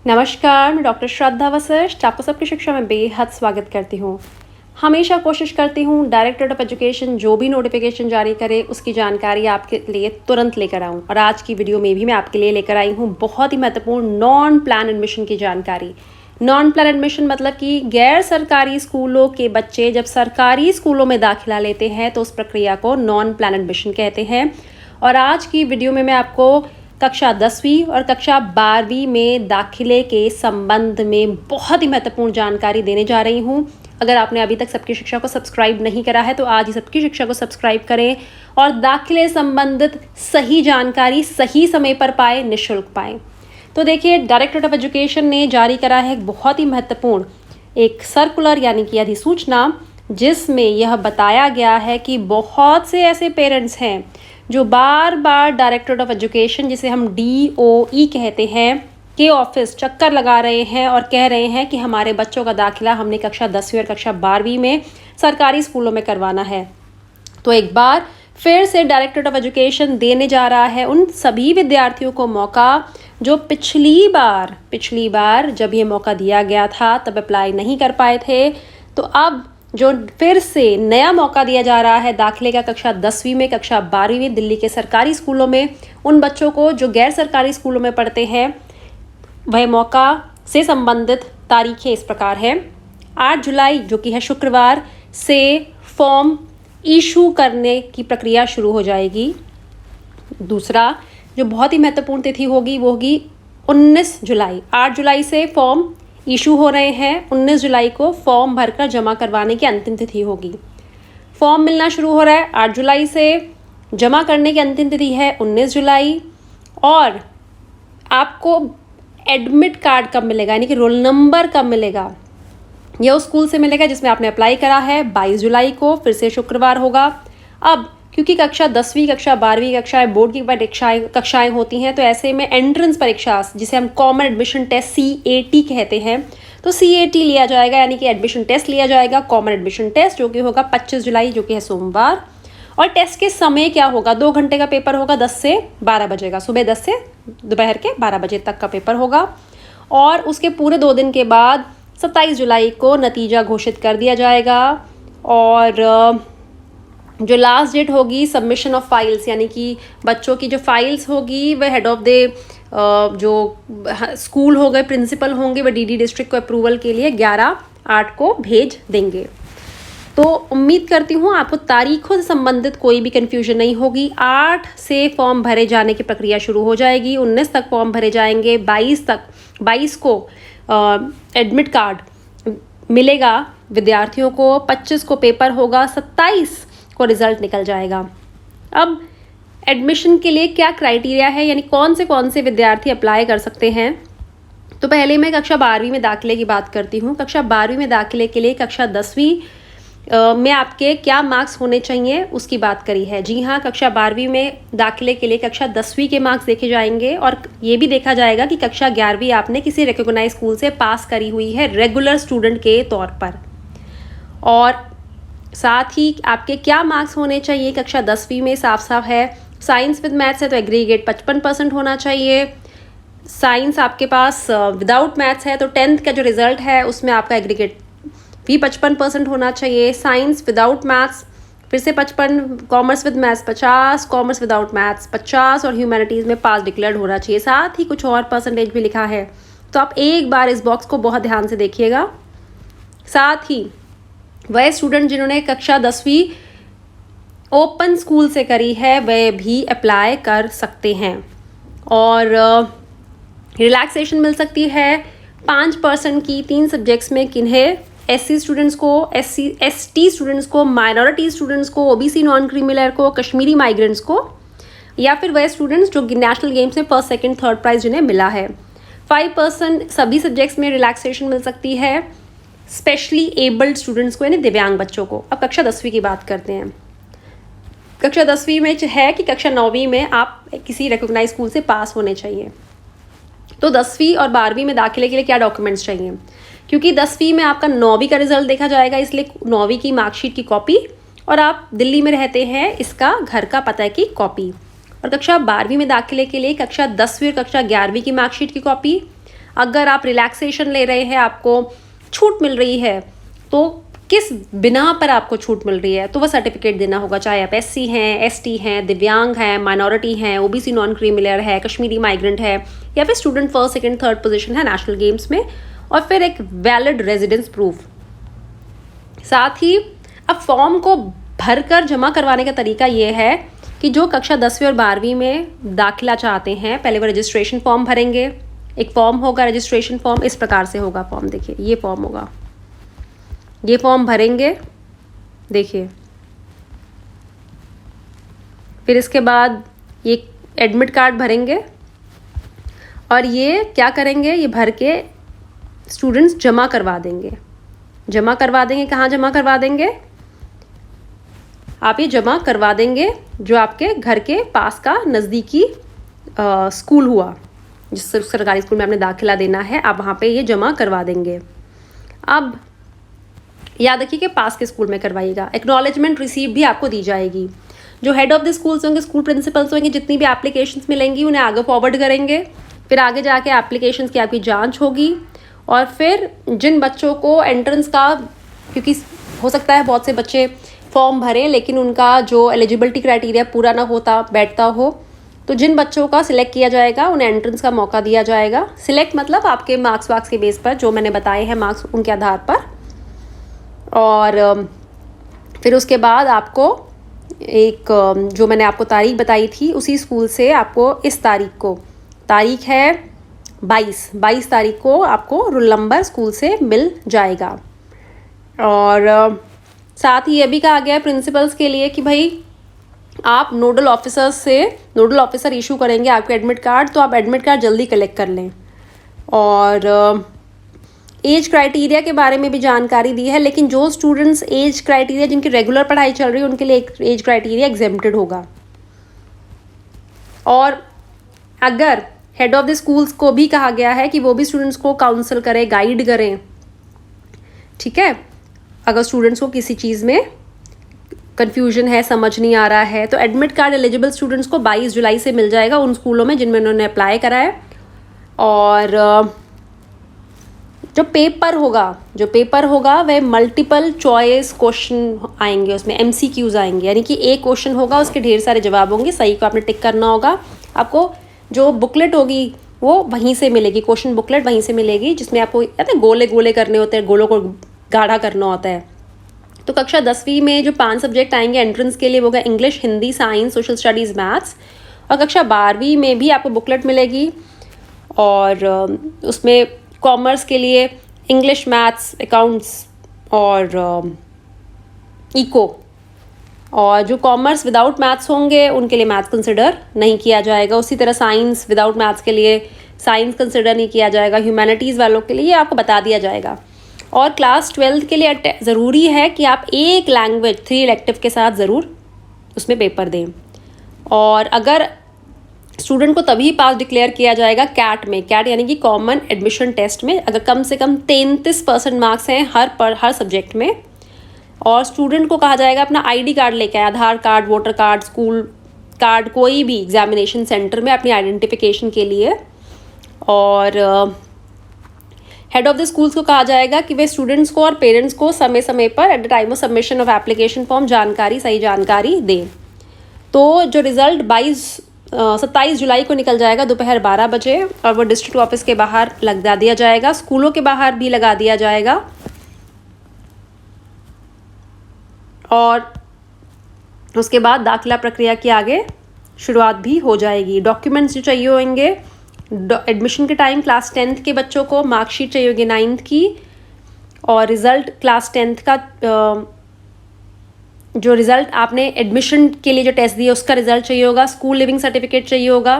नमस्कार, मैं डॉक्टर श्रद्धा वशिष्ठ आपको सबकी शिक्षा में बेहद स्वागत करती हूँ। हमेशा कोशिश करती हूँ डायरेक्टरेट ऑफ एजुकेशन जो भी नोटिफिकेशन जारी करे उसकी जानकारी आपके लिए तुरंत लेकर आऊँ। और आज की वीडियो में भी मैं आपके लिए लेकर आई हूँ बहुत ही महत्वपूर्ण नॉन प्लान एडमिशन की जानकारी। नॉन प्लान एडमिशन मतलब कि गैर सरकारी स्कूलों के बच्चे जब सरकारी स्कूलों में दाखिला लेते हैं तो उस प्रक्रिया को नॉन प्लान एडमिशन कहते हैं। और आज की वीडियो में मैं आपको कक्षा 10वीं और कक्षा 12वीं में दाखिले के संबंध में बहुत ही महत्वपूर्ण जानकारी देने जा रही हूँ। अगर आपने अभी तक सबकी शिक्षा को सब्सक्राइब नहीं करा है तो आज ही सबकी शिक्षा को सब्सक्राइब करें और दाखिले संबंधित सही जानकारी सही समय पर पाए, निःशुल्क पाएँ। तो देखिए, डायरेक्टरेट ऑफ एजुकेशन ने जारी करा है एक बहुत ही महत्वपूर्ण एक सर्कुलर यानी कि अधिसूचना, जिसमें यह बताया गया है कि बहुत से ऐसे पेरेंट्स हैं जो बार बार डायरेक्टरेट ऑफ एजुकेशन, जिसे हम DOE कहते हैं, के ऑफिस चक्कर लगा रहे हैं और कह रहे हैं कि हमारे बच्चों का दाखिला हमने कक्षा 10वीं और कक्षा 12वीं में सरकारी स्कूलों में करवाना है। तो एक बार फिर से डायरेक्टरेट ऑफ एजुकेशन देने जा रहा है उन सभी विद्यार्थियों को मौका जो पिछली बार जब ये मौका दिया गया था तब अप्लाई नहीं कर पाए थे। तो अब जो फिर से नया मौका दिया जा रहा है दाखिले का कक्षा 10वीं में, कक्षा 12वीं में दिल्ली के सरकारी स्कूलों में, उन बच्चों को जो गैर सरकारी स्कूलों में पढ़ते हैं, वह मौका से संबंधित तारीखें इस प्रकार है। 8 जुलाई जो कि है शुक्रवार से फॉर्म इशू करने की प्रक्रिया शुरू हो जाएगी। दूसरा जो बहुत ही महत्वपूर्ण तिथि होगी वो होगी 19 जुलाई। 8 जुलाई से फॉर्म इशू हो रहे हैं, 19 जुलाई को फॉर्म भरकर जमा करवाने की अंतिम तिथि होगी। फॉर्म मिलना शुरू हो रहा है 8 जुलाई से, जमा करने की अंतिम तिथि है 19 जुलाई। और आपको एडमिट कार्ड कब मिलेगा यानी कि रोल नंबर कब मिलेगा, यह उस स्कूल से मिलेगा जिसमें आपने अप्लाई करा है। 22 जुलाई को फिर से शुक्रवार होगा। अब क्योंकि कक्षा 10वीं कक्षा 12वीं कक्षाएं बोर्ड की कक्षाएं होती हैं, तो ऐसे में एंट्रेंस परीक्षा जिसे हम कॉमन एडमिशन टेस्ट CAT कहते हैं, तो CAT लिया जाएगा यानी कि एडमिशन टेस्ट लिया जाएगा, कॉमन एडमिशन टेस्ट, जो कि होगा 25 जुलाई जो कि है सोमवार। और टेस्ट के समय क्या होगा, 2 घंटे का पेपर होगा, 10 से 12 बजे का, सुबह 10 से दोपहर के 12 बजे तक का पेपर होगा। और उसके पूरे 2 दिन के बाद 27 जुलाई को नतीजा घोषित कर दिया जाएगा। और जो लास्ट डेट होगी सबमिशन ऑफ फाइल्स यानी कि बच्चों की जो फाइल्स होगी वह हेड ऑफ द जो स्कूल हो गए, प्रिंसिपल होंगे, वह DD डिस्ट्रिक्ट को अप्रूवल के लिए 11/8 को भेज देंगे। तो उम्मीद करती हूँ आपको तारीखों से संबंधित कोई भी कन्फ्यूजन नहीं होगी। 8 से फॉर्म भरे जाने की प्रक्रिया शुरू हो जाएगी, 19 तक फॉर्म भरे जाएंगे, 22 को एडमिट कार्ड मिलेगा विद्यार्थियों को, 25 को पेपर होगा, 27 को रिजल्ट निकल जाएगा। अब एडमिशन के लिए क्या क्राइटेरिया है यानी कौन से विद्यार्थी अप्लाई कर सकते हैं। तो पहले मैं कक्षा 12वीं में दाखिले की बात करती हूँ। कक्षा 12वीं में दाखिले के लिए कक्षा 10वीं में आपके क्या मार्क्स होने चाहिए उसकी बात करी है। जी हाँ, कक्षा 12वीं में दाखिले के लिए कक्षा 10वीं के मार्क्स देखे जाएंगे और ये भी देखा जाएगा कि कक्षा 11वीं आपने किसी रिकॉग्नाइज स्कूल से पास करी हुई है रेगुलर स्टूडेंट के तौर पर। और साथ ही आपके क्या मार्क्स होने चाहिए कक्षा 10वीं में साफ है। साइंस विद मैथ्स है तो एग्रीगेट 55% होना चाहिए। साइंस आपके पास विदाउट मैथ्स है तो 10th का जो रिजल्ट है उसमें आपका एग्रीगेट भी 55% होना चाहिए। साइंस विदाउट मैथ्स फिर से 55, commerce with maths 50, commerce without maths 50 और ह्यूमैनिटीज़ में पास डिक्लेयर्ड होना चाहिए। साथ ही कुछ और परसेंटेज भी लिखा है, तो आप एक बार इस बॉक्स को बहुत ध्यान से देखिएगा। साथ ही वह स्टूडेंट जिन्होंने कक्षा 10वीं ओपन स्कूल से करी है वह भी अप्लाई कर सकते हैं। और रिलैक्सेशन मिल सकती है 5% की 3 सब्जेक्ट्स में, किन्हें SC स्टूडेंट्स को, ST स्टूडेंट्स को, माइनॉरिटी स्टूडेंट्स को, OBC नॉन क्रीमिलर को, कश्मीरी माइग्रेंट्स को, या फिर वह स्टूडेंट्स जो नेशनल गेम्स में 1st, 2nd, 3rd प्राइज जिन्हें मिला है। 5% सभी सब्जेक्ट्स में रिलैक्सेशन मिल सकती है स्पेशली एबल्ड स्टूडेंट्स को यानी दिव्यांग बच्चों को। अब कक्षा 10वीं की बात करते हैं। कक्षा 10वीं में है कि कक्षा 9वीं में आप किसी रिकॉग्नाइज स्कूल से पास होने चाहिए। तो 10वीं और 12वीं में दाखिले के लिए क्या डॉक्यूमेंट्स चाहिए, क्योंकि 10वीं में आपका 9वीं का रिजल्ट देखा जाएगा, इसलिए 9वीं की मार्कशीट की कॉपी, और आप दिल्ली में रहते हैं इसका घर का पता की कॉपी। और कक्षा 12वीं में दाखिले के लिए कक्षा 10वीं और कक्षा 11वीं की मार्कशीट की कॉपी, अगर आप रिलैक्सेशन ले रहे हैं, आपको छूट मिल रही है, तो किस बिना पर आपको छूट मिल रही है, तो वह सर्टिफिकेट देना होगा। चाहे आप SC हैं, ST हैं, दिव्यांग हैं, माइनॉरिटी हैं, OBC नॉन क्रीमिलियर है, कश्मीरी माइग्रेंट है, या फिर student first second third position है नेशनल गेम्स में, और फिर एक वैलिड रेजिडेंस प्रूफ। साथ ही अब फॉर्म को भरकर जमा करवाने का तरीका ये है कि जो कक्षा 10वीं और 12वीं में दाखिला चाहते हैं, पहले वो रजिस्ट्रेशन फॉर्म भरेंगे। एक फॉर्म होगा रजिस्ट्रेशन फॉर्म, इस प्रकार से होगा फॉर्म, देखिए ये फॉर्म होगा, ये फॉर्म भरेंगे, देखिए। फिर इसके बाद ये एडमिट कार्ड भरेंगे, और ये क्या करेंगे, ये भर के स्टूडेंट्स जमा करवा देंगे। जमा करवा देंगे, कहाँ जमा करवा देंगे, आप ये जमा करवा देंगे जो आपके घर के पास का नज़दीकी स्कूल हुआ, जिस सरकारी स्कूल में आपने दाखिला देना है, आप वहाँ पे ये जमा करवा देंगे। अब याद रखिए कि पास के स्कूल में करवाइएगा। एक्नॉलेजमेंट रिसीप्ट भी आपको दी जाएगी। जो हेड ऑफ द स्कूल्स होंगे, स्कूल प्रिंसिपल्स होंगे, जितनी भी एप्लीकेशंस मिलेंगी उन्हें आगे फॉरवर्ड करेंगे। फिर आगे जाके एप्लीकेशंस की आपकी जांच होगी, और फिर जिन बच्चों को एंट्रेंस का, क्योंकि हो सकता है बहुत से बच्चे फॉर्म भरें लेकिन उनका जो एलिजिबिलिटी क्राइटेरिया पूरा ना होता बैठता हो, तो जिन बच्चों का सिलेक्ट किया जाएगा उन्हें एंट्रेंस का मौका दिया जाएगा। सिलेक्ट मतलब आपके मार्क्स वार्क्स के बेस पर, जो मैंने बताए हैं मार्क्स, उनके आधार पर। और फिर उसके बाद आपको एक जो मैंने आपको तारीख बताई थी, उसी स्कूल से आपको इस तारीख है 22 तारीख को आपको रोल नंबर स्कूल से मिल जाएगा। और साथ ही ये भी कहा गया है प्रिंसिपल्स के लिए कि भाई आप नोडल ऑफिसर इशू करेंगे आपके एडमिट कार्ड, तो आप एडमिट कार्ड जल्दी कलेक्ट कर लें। और एज क्राइटेरिया के बारे में भी जानकारी दी है, लेकिन जो स्टूडेंट्स एज क्राइटेरिया जिनकी रेगुलर पढ़ाई चल रही है उनके लिए एज क्राइटेरिया एग्जेम्प्टेड होगा। और अगर हेड ऑफ द स्कूल्स को भी कहा गया है कि वो भी स्टूडेंट्स को काउंसल करें, गाइड करें, ठीक है। अगर स्टूडेंट्स को किसी चीज़ में कन्फ्यूजन है, समझ नहीं आ रहा है, तो एडमिट कार्ड एलिजिबल स्टूडेंट्स को 22 जुलाई से मिल जाएगा उन स्कूलों में जिनमें उन्होंने अप्लाई करा है। और जो पेपर होगा वह मल्टीपल चॉइस क्वेश्चन आएंगे, उसमें MCQs आएंगे, यानी कि एक क्वेश्चन होगा, उसके ढेर सारे जवाब होंगे, सही को आपने टिक करना होगा। आपको जो बुकलेट होगी वो वहीं से मिलेगी, क्वेश्चन बुकलेट वहीं से मिलेगी, जिसमें आपको गोले गोले करने होते हैं, गोलों को गाढ़ा करना होता है। तो कक्षा 10वीं में जो 5 सब्जेक्ट आएंगे एंट्रेंस के लिए, वो होगा English, Hindi, science, social studies, maths. और कक्षा 12वीं में भी आपको बुकलेट मिलेगी, और उसमें कॉमर्स के लिए इंग्लिश, मैथ्स, अकाउंट्स और इको। और जो कॉमर्स विदाउट मैथ्स होंगे उनके लिए मैथ्स कंसिडर नहीं किया जाएगा। उसी तरह साइंस विदाउट मैथ्स के लिए साइंस कंसिडर नहीं किया जाएगा। ह्यूमैनिटीज़ वालों के लिए आपको बता दिया जाएगा। और क्लास 12 के लिए ज़रूरी है कि आप एक लैंग्वेज 3 इलेक्टिव के साथ ज़रूर उसमें पेपर दें। और अगर स्टूडेंट को तभी पास डिक्लेयर किया जाएगा कैट यानी कि कॉमन एडमिशन टेस्ट में, अगर कम से कम 33% मार्क्स हैं हर सब्जेक्ट में। और स्टूडेंट को कहा जाएगा अपना ID कार्ड लेके आए, Aadhaar card, voter card, school card, कोई भी एग्जामिनेशन सेंटर में अपनी आइडेंटिफिकेशन के लिए। और हेड ऑफ द स्कूल्स को कहा जाएगा कि वे स्टूडेंट्स को और पेरेंट्स को समय समय पर at the time of submission of application form सही जानकारी दें। तो जो रिज़ल्ट 27 जुलाई को निकल जाएगा दोपहर 12 बजे, और वो डिस्ट्रिक्ट ऑफिस के बाहर लगा दिया जाएगा, स्कूलों के बाहर भी लगा दिया जाएगा। और उसके बाद दाखिला प्रक्रिया की आगे शुरुआत भी हो जाएगी। डॉक्यूमेंट्स जो चाहिए होंगे एडमिशन के टाइम, क्लास 10th के बच्चों को मार्कशीट चाहिए होगी 9th की, और रिज़ल्ट क्लास 10th का जो रिज़ल्ट आपने एडमिशन के लिए जो टेस्ट दिया उसका रिज़ल्ट चाहिए होगा, स्कूल लिविंग सर्टिफिकेट चाहिए होगा,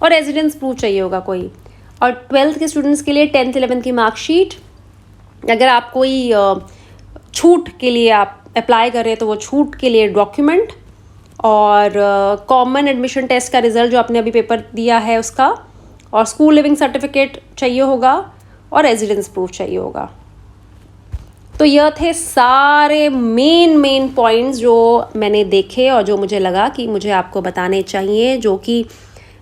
और रेजिडेंस प्रूफ चाहिए होगा कोई। और 12th के स्टूडेंट्स के लिए 10th 11th की मार्कशीट। अगर आप कोई छूट के लिए आप अप्लाई कर रहे हैं तो वो छूट के लिए डॉक्यूमेंट, और कॉमन एडमिशन टेस्ट का रिज़ल्ट जो आपने अभी पेपर दिया है उसका, और स्कूल लिविंग सर्टिफिकेट चाहिए होगा, और रेजिडेंस प्रूफ चाहिए होगा। तो यह थे सारे मेन पॉइंट्स जो मैंने देखे और जो मुझे लगा कि मुझे आपको बताने चाहिए, जो कि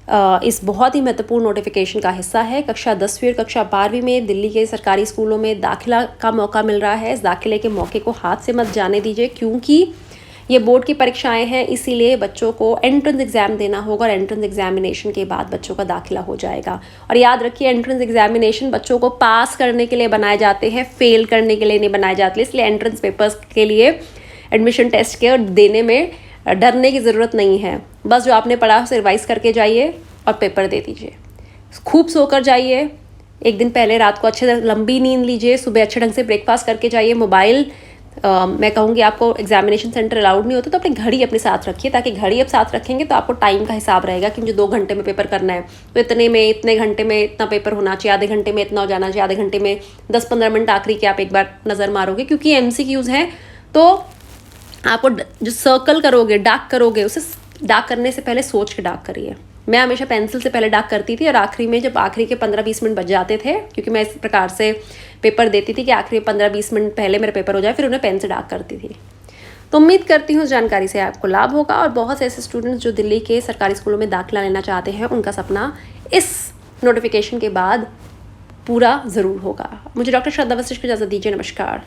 इस बहुत ही महत्वपूर्ण नोटिफिकेशन का हिस्सा है। कक्षा 10वीं और कक्षा 12वीं में दिल्ली के सरकारी स्कूलों में दाखिला का मौका मिल रहा है। इस दाखिले के मौके को हाथ से मत जाने दीजिए, क्योंकि ये बोर्ड की परीक्षाएं हैं, इसीलिए बच्चों को एंट्रेंस एग्ज़ाम देना होगा और एंट्रेंस एग्जामिनेशन के बाद बच्चों का दाखिला हो जाएगा। और याद रखिए, एंट्रेंस एग्जामिनेशन बच्चों को पास करने के लिए बनाए जाते हैं, फेल करने के लिए नहीं बनाए जाते। इसलिए एंट्रेंस पेपर्स के लिए एडमिशन टेस्ट के देने में डरने की ज़रूरत नहीं है। बस जो आपने पढ़ा उसे रिवाइज करके जाइए और पेपर दे दीजिए। खूब सोकर जाइए, एक दिन पहले रात को अच्छे लंबी नींद लीजिए, सुबह अच्छे ढंग से ब्रेकफास्ट करके जाइए। मोबाइल मैं कहूँगी, आपको एग्जामिनेशन सेंटर अलाउड नहीं होता तो अपनी घड़ी अपने साथ रखिए, ताकि घड़ी आप साथ रखेंगे तो आपको टाइम का हिसाब रहेगा कि मुझे 2 घंटे में पेपर करना है तो इतने घंटे में इतना पेपर होना चाहिए, आधे घंटे में इतना हो जाना चाहिए, आधे घंटे में 10-15 मिनट आखिरी के आप एक बार नज़र मारोगे। क्योंकि MCQs हैं तो आपको जो सर्कल करोगे, डार्क करोगे, उसे डार्क करने से पहले सोच के डार्क करिए। मैं हमेशा पेंसिल से पहले डार्क करती थी और आखिरी में जब आखिरी के 15-20 मिनट बच जाते थे, क्योंकि मैं इस प्रकार से पेपर देती थी कि आखिरी 15-20 मिनट पहले मेरा पेपर हो जाए, फिर उन्हें पेन से डार्क करती थी। तो उम्मीद करती हूँ इस जानकारी से आपको लाभ होगा और बहुत से ऐसे स्टूडेंट्स जो दिल्ली के सरकारी स्कूलों में दाखिला लेना चाहते हैं, उनका सपना इस नोटिफिकेशन के बाद पूरा ज़रूर होगा। मुझे डॉक्टर श्रद्धा वशिष्ठ को इजाज़त दीजिए। नमस्कार।